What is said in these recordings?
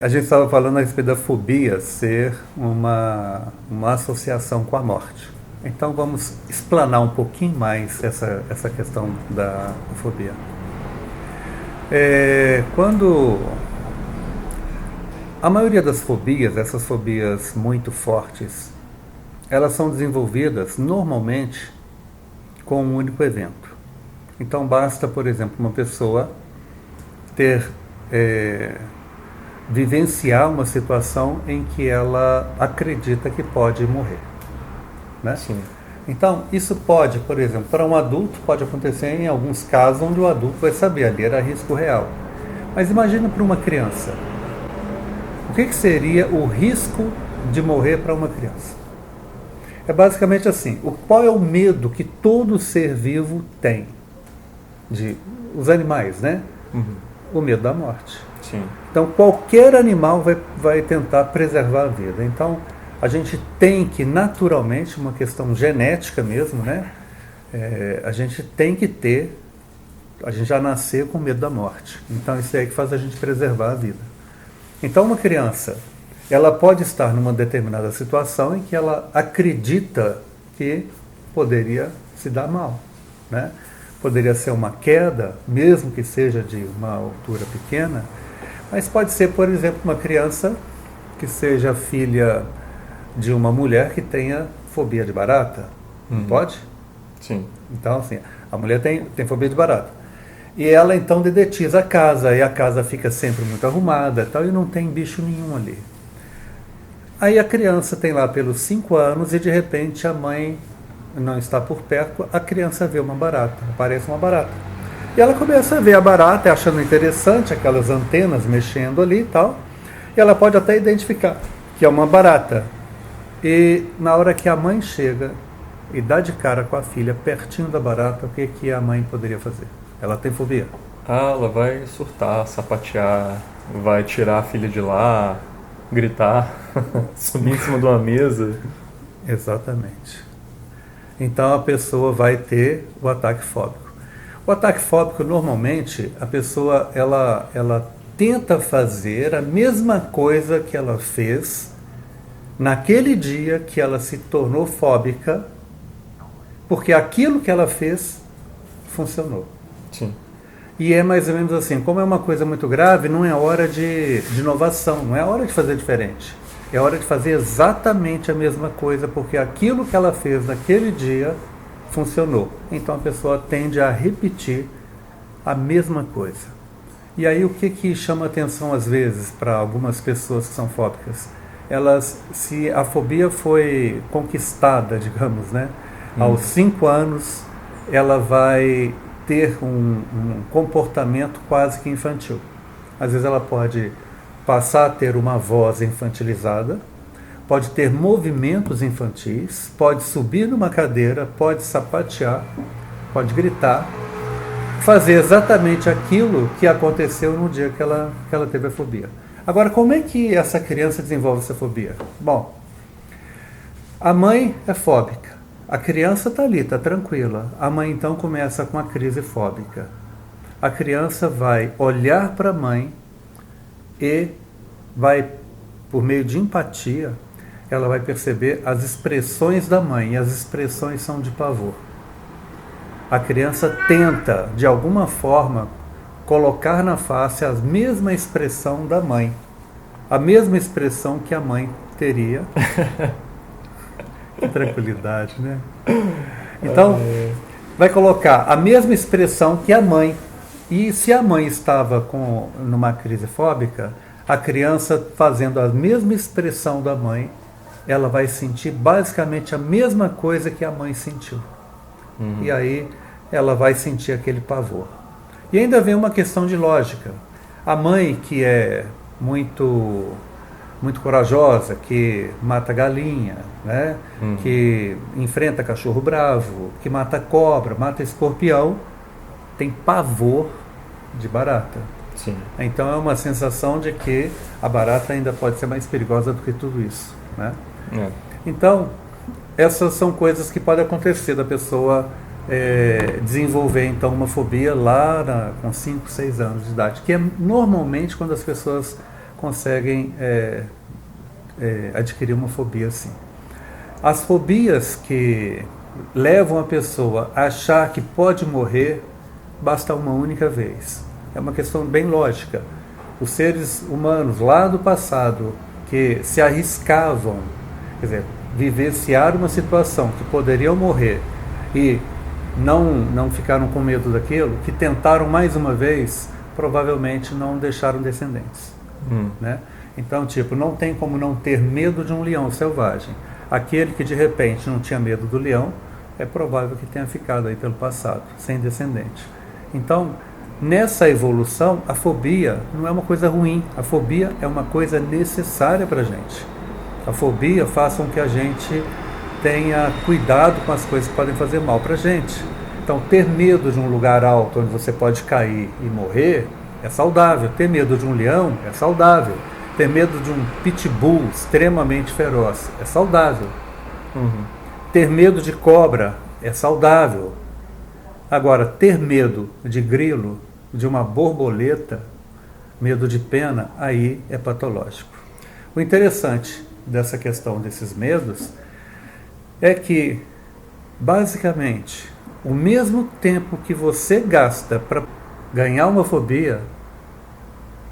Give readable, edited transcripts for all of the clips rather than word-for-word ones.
A gente estava falando a respeito da fobia ser uma associação com a morte. Então vamos explanar um pouquinho mais essa questão da fobia. Quando a maioria das fobias, essas fobias muito fortes, elas são desenvolvidas normalmente com um único evento. Então basta, por exemplo, uma pessoa ter vivenciar uma situação em que ela acredita que pode morrer, né? Sim. Então, isso pode, por exemplo, para um adulto, pode acontecer em alguns casos onde o adulto vai saber, ali era risco real. Mas imagina para uma criança. O que seria o risco de morrer para uma criança? É basicamente assim, qual é o medo que todo ser vivo tem? Os animais, né? Uhum. O medo da morte. Sim. Então, qualquer animal vai tentar preservar a vida. Então, a gente tem que, naturalmente, uma questão genética mesmo, né? A gente tem que ter, a gente já nascer com medo da morte. Então, isso é que faz a gente preservar a vida. Então, uma criança, ela pode estar numa determinada situação em que ela acredita que poderia se dar mal, né? Poderia ser uma queda, mesmo que seja de uma altura pequena, mas pode ser, por exemplo, uma criança que seja filha de uma mulher que tenha fobia de barata. Não pode? Sim. Então, assim, a mulher tem fobia de barata. E ela, então, dedetiza a casa, e a casa fica sempre muito arrumada, tal, e não tem bicho nenhum ali. Aí a criança tem lá pelos 5 anos e, de repente, a mãe não está por perto, a criança vê uma barata, aparece uma barata. E ela começa a ver a barata, achando interessante aquelas antenas mexendo ali e tal. E ela pode até identificar que é uma barata. E na hora que a mãe chega e dá de cara com a filha pertinho da barata, o que a mãe poderia fazer? Ela tem fobia. Ah, ela vai surtar, sapatear, vai tirar a filha de lá, gritar, subir em cima de uma mesa. Exatamente. Então a pessoa vai ter o ataque fóbico. O ataque fóbico, normalmente, a pessoa ela tenta fazer a mesma coisa que ela fez naquele dia que ela se tornou fóbica, porque aquilo que ela fez funcionou. Sim. E é mais ou menos assim, como é uma coisa muito grave, não é hora de inovação, não é hora de fazer diferente. É hora de fazer exatamente a mesma coisa, porque aquilo que ela fez naquele dia funcionou. Então a pessoa tende a repetir a mesma coisa. E aí o que chama atenção às vezes para algumas pessoas que são fóbicas? Se a fobia foi conquistada, digamos, né? Aos 5 anos, ela vai ter um comportamento quase que infantil. Às vezes ela pode passar a ter uma voz infantilizada, pode ter movimentos infantis, pode subir numa cadeira, pode sapatear, pode gritar, fazer exatamente aquilo que aconteceu no dia que ela teve a fobia. Agora, como é que essa criança desenvolve essa fobia? Bom, a mãe é fóbica, a criança está ali, está tranquila. A mãe então começa com a crise fóbica. A criança vai olhar para a mãe e vai, por meio de empatia, ela vai perceber as expressões da mãe, e as expressões são de pavor. A criança tenta, de alguma forma, colocar na face a mesma expressão da mãe, a mesma expressão que a mãe teria. Que tranquilidade, né? Então, vai colocar a mesma expressão que a mãe. E se a mãe estava numa crise fóbica, a criança fazendo a mesma expressão da mãe, ela vai sentir basicamente a mesma coisa que a mãe sentiu. E aí ela vai sentir aquele pavor. E ainda vem uma questão de lógica. A mãe que é muito corajosa, que mata galinha, né? Que enfrenta cachorro bravo, que mata cobra, mata escorpião, tem pavor de barata. Sim. Então é uma sensação de que a barata ainda pode ser mais perigosa do que tudo isso, né? É. Então, essas são coisas que podem acontecer da pessoa desenvolver então uma fobia lá com 5, 6 anos de idade, que é normalmente quando as pessoas conseguem adquirir uma fobia assim. As fobias que levam a pessoa a achar que pode morrer basta uma única vez. É uma questão bem lógica. Os seres humanos lá do passado que se arriscavam, quer dizer, vivenciaram uma situação que poderiam morrer e não ficaram com medo daquilo, que tentaram mais uma vez, provavelmente não deixaram descendentes. Né? Então, tipo, não tem como não ter medo de um leão selvagem. Aquele que de repente não tinha medo do leão, é provável que tenha ficado aí pelo passado, sem descendente. Então, nessa evolução, a fobia não é uma coisa ruim, a fobia é uma coisa necessária para a gente. A fobia faz com que a gente tenha cuidado com as coisas que podem fazer mal para a gente. Então, ter medo de um lugar alto onde você pode cair e morrer é saudável. Ter medo de um leão é saudável. Ter medo de um pitbull extremamente feroz é saudável. Ter medo de cobra é saudável. Agora, ter medo de grilo, de uma borboleta, medo de pena, aí é patológico. O interessante dessa questão desses medos é que, basicamente, o mesmo tempo que você gasta para ganhar uma fobia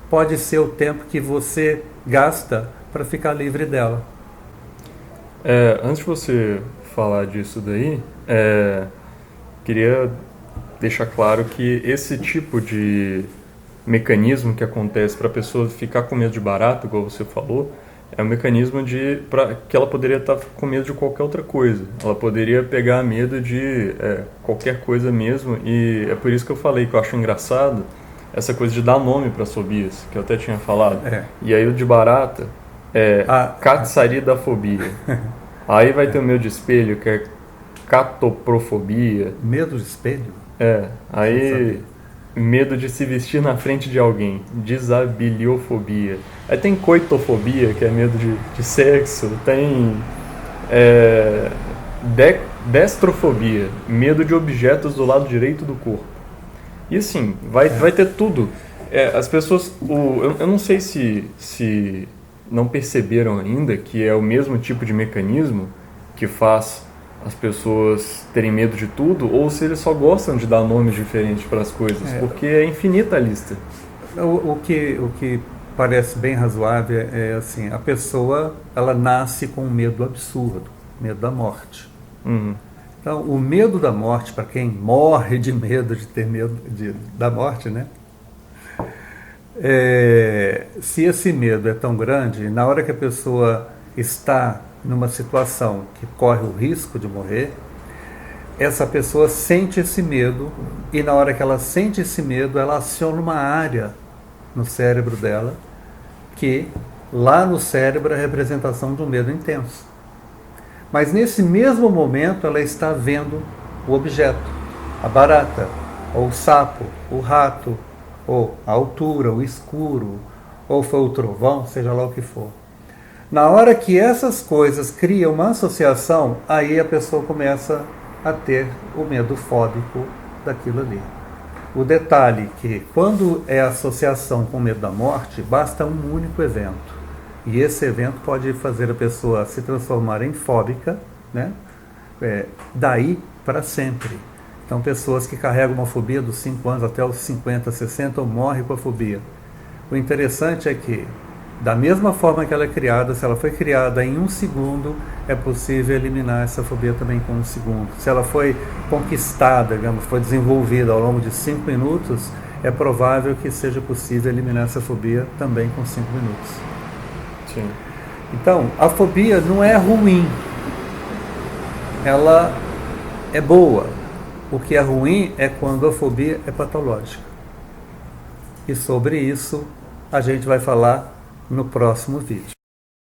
pode ser o tempo que você gasta para ficar livre dela. Antes de você falar disso daí, queria deixar claro que esse tipo de mecanismo que acontece para a pessoa ficar com medo de barata, igual você falou, é um mecanismo que ela poderia estar com medo de qualquer outra coisa. Ela poderia pegar medo de qualquer coisa mesmo, e é por isso que eu falei que eu acho engraçado essa coisa de dar nome para as fobias, que eu até tinha falado. E aí o de barata é catsaridafobia. Aí vai ter o medo de espelho, que é catoprofobia. Medo de espelho? Aí medo de se vestir na frente de alguém, desabiliofobia. Aí tem coitofobia, que é medo de sexo. Tem destrofobia, medo de objetos do lado direito do corpo. E assim, vai ter tudo. As pessoas, eu não sei se não perceberam ainda que é o mesmo tipo de mecanismo que faz as pessoas terem medo de tudo, ou se eles só gostam de dar nomes diferentes para as coisas, porque é infinita a lista. O que parece bem razoável é assim, a pessoa ela nasce com um medo absurdo, medo da morte. Então, o medo da morte, para quem morre de medo de ter medo da morte, né? Se esse medo é tão grande, na hora que a pessoa está numa situação que corre o risco de morrer, essa pessoa sente esse medo, e na hora que ela sente esse medo, ela aciona uma área no cérebro dela, que lá no cérebro é a representação de um medo intenso. Mas nesse mesmo momento ela está vendo o objeto, a barata, ou o sapo, o rato, ou a altura, o escuro, ou foi o trovão, seja lá o que for. Na hora que essas coisas criam uma associação, aí a pessoa começa a ter o medo fóbico daquilo ali. O detalhe é que quando é associação com o medo da morte, basta um único evento. E esse evento pode fazer a pessoa se transformar em fóbica, né? Daí para sempre. Então, pessoas que carregam uma fobia dos 5 anos até os 50, 60, morrem com a fobia. O interessante é que, da mesma forma que ela é criada, se ela foi criada em 1 segundo, é possível eliminar essa fobia também com 1 segundo. Se ela foi conquistada, digamos, foi desenvolvida ao longo de 5 minutos, é provável que seja possível eliminar essa fobia também com 5 minutos. Sim. Então, a fobia não é ruim, ela é boa. O que é ruim é quando a fobia é patológica. E sobre isso a gente vai falar no próximo vídeo.